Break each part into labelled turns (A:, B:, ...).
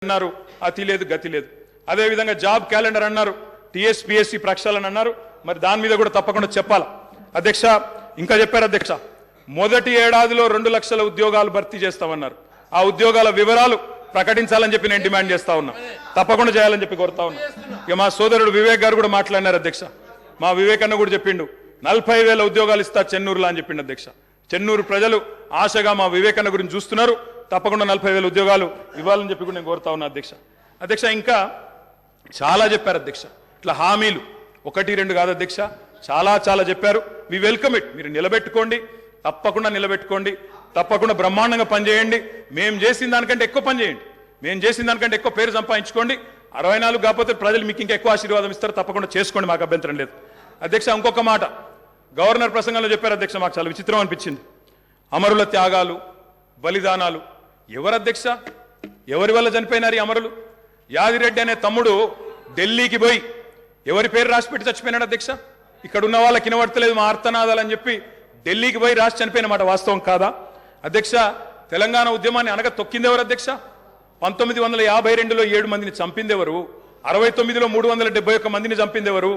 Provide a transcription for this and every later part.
A: అన్నారు, అతి లేదు గతి లేదు. అదేవిధంగా జాబ్ క్యాలెండర్ అన్నారు, టీఎస్పీఎస్సీ ప్రక్షాళన అన్నారు. మరి దాని మీద కూడా తప్పకుండా చెప్పాలి అధ్యక్ష. ఇంకా చెప్పారు అధ్యక్ష, మొదటి ఏడాదిలో 2 లక్షల ఉద్యోగాలు భర్తీ చేస్తామన్నారు. ఆ ఉద్యోగాల వివరాలు ప్రకటించాలని చెప్పి నేను డిమాండ్ చేస్తా ఉన్నా, తప్పకుండా చేయాలని చెప్పి కోరుతా ఉన్నా. ఇక మా సోదరుడు వివేక్ గారు కూడా మాట్లాడినారు అధ్యక్ష. మా వివేక్ అన్న కూడా చెప్పిండు 40,000 ఉద్యోగాలు ఇస్తా చెన్నూరులో అని చెప్పిండు అధ్యక్ష. చెన్నూరు ప్రజలు ఆశగా మా వివేక్ అన్న గురించి చూస్తున్నారు. తప్పకుండా 40,000 ఉద్యోగాలు ఇవ్వాలని చెప్పి కూడా నేను కోరుతా ఉన్నా అధ్యక్ష. అధ్యక్ష ఇంకా చాలా చెప్పారు అధ్యక్ష. ఇట్లా హామీలు 1-2 కాదు అధ్యక్ష, చాలా చాలా చెప్పారు. We welcome it. మీరు నిలబెట్టుకోండి, తప్పకుండా నిలబెట్టుకోండి, తప్పకుండా బ్రహ్మాండంగా పనిచేయండి. మేము చేసిన దానికంటే ఎక్కువ పని చేయండి, మేము చేసిన దానికంటే ఎక్కువ పేరు సంపాదించుకోండి. 64 కాకపోతే ప్రజలు మీకు ఇంకా ఎక్కువ ఆశీర్వాదం ఇస్తారు, తప్పకుండా చేసుకోండి, మాకు అభ్యంతరం లేదు అధ్యక్ష. ఇంకొక మాట గవర్నర్ ప్రసంగంలో చెప్పారు అధ్యక్ష, మాకు చాలా విచిత్రం అనిపించింది. అమరుల త్యాగాలు, బలిదానాలు ఎవరు అధ్యక్ష? ఎవరి వల్ల చనిపోయినారు ఈ అమరులు? యాదిరెడ్డి అనే తమ్ముడు ఢిల్లీకి పోయి ఎవరి పేరు రాసిపెట్టి చచ్చిపోయినాడు అధ్యక్ష? ఇక్కడ ఉన్న వాళ్ళకి వినబడతలేదు మా ఆర్తనాదాలు అని చెప్పి ఢిల్లీకి పోయి రాసి చనిపోయిన మాట వాస్తవం కాదా అధ్యక్ష? తెలంగాణ ఉద్యమాన్ని అనగా తొక్కింది ఎవరు అధ్యక్ష? 1952లో 7 మందిని చంపింది ఎవరు? 69లో 371 మందిని చంపింది ఎవరు?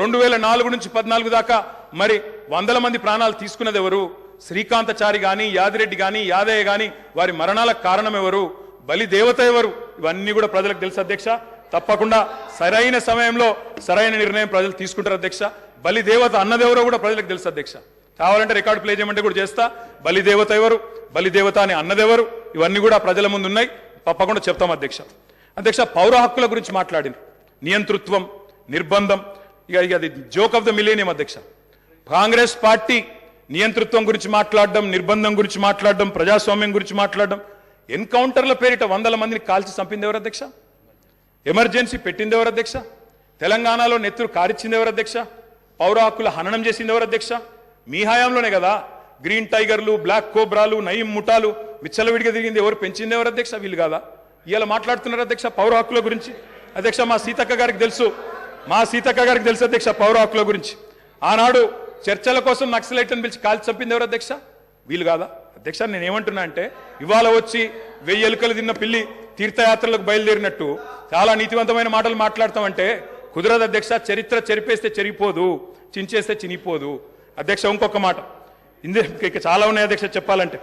A: 2004 నుంచి 14 దాకా మరి 100 మంది ప్రాణాలు తీసుకున్నది ఎవరు? శ్రీకాంతచారి గాని, యాదిరెడ్డి గాని, యాదయ్య గాని వారి మరణాలకు కారణం ఎవరు? బలి దేవత ఎవరు? ఇవన్నీ కూడా ప్రజలకు తెలుసు అధ్యక్ష. తప్పకుండా సరైన సమయంలో సరైన నిర్ణయం ప్రజలు తీసుకుంటారు అధ్యక్ష. బలి దేవత అన్నదెవరో కూడా ప్రజలకు తెలుసు అధ్యక్ష. కావాలంటే రికార్డు ప్లే చేయమంటే కూడా చేస్తా. బలి దేవత ఎవరు, బలి దేవత అని అన్నదెవరు, ఇవన్నీ కూడా ప్రజల ముందు ఉన్నాయి, తప్పకుండా చెప్తాం అధ్యక్ష. అధ్యక్ష పౌర హక్కుల గురించి మాట్లాడింది, నియంతృత్వం, నిర్బంధం, ఇక అది జోక్ ఆఫ్ ద మిలేనియం అధ్యక్ష. కాంగ్రెస్ పార్టీ నియంతృత్వం గురించి మాట్లాడడం, నిర్బంధం గురించి మాట్లాడడం, ప్రజాస్వామ్యం గురించి మాట్లాడడం, ఎన్కౌంటర్ల పేరిట 100 మందిని కాల్చి చంపింది ఎవరు అధ్యక్ష? ఎమర్జెన్సీ పెట్టింది ఎవరు అధ్యక్ష? తెలంగాణలో నెత్తురు కారిచ్చింది ఎవరు అధ్యక్ష? పౌర హక్కుల హననం చేసింది ఎవరు అధ్యక్ష? మీ హయాంలోనే కదా గ్రీన్ టైగర్లు, బ్లాక్ కోబ్రాలు, నయీం ముఠాలు విచ్చలవిడిగా తిరిగింది ఎవరు? పెంచింది ఎవరు అధ్యక్ష? వీళ్ళు కాదా? ఇలా మాట్లాడుతున్నారు అధ్యక్ష పౌర హక్కుల గురించి. అధ్యక్ష మా సీతక్క గారికి తెలుసు, అధ్యక్ష పౌర హక్కుల గురించి. ఆనాడు చర్చల కోసం నక్సలైట్లను పిలిచి కాల్చి చంపింది ఎవరు అధ్యక్ష? వీళ్ళు కాదా అధ్యక్ష? నేను ఏమంటున్నా అంటే ఇవాళ వచ్చి 1000 ఎలుకలు తిన్న పిల్లి తీర్థయాత్రలకు బయలుదేరినట్టు చాలా నీతివంతమైన మాటలు మాట్లాడతామంటే కుదరదు అధ్యక్ష. చరిత్ర చెరిపేస్తే చెరిగిపోదు, చించేస్తే చినిపోదు అధ్యక్ష. ఇంకొక మాట, ఇక చాలా ఉన్నాయి అధ్యక్ష చెప్పాలంటే.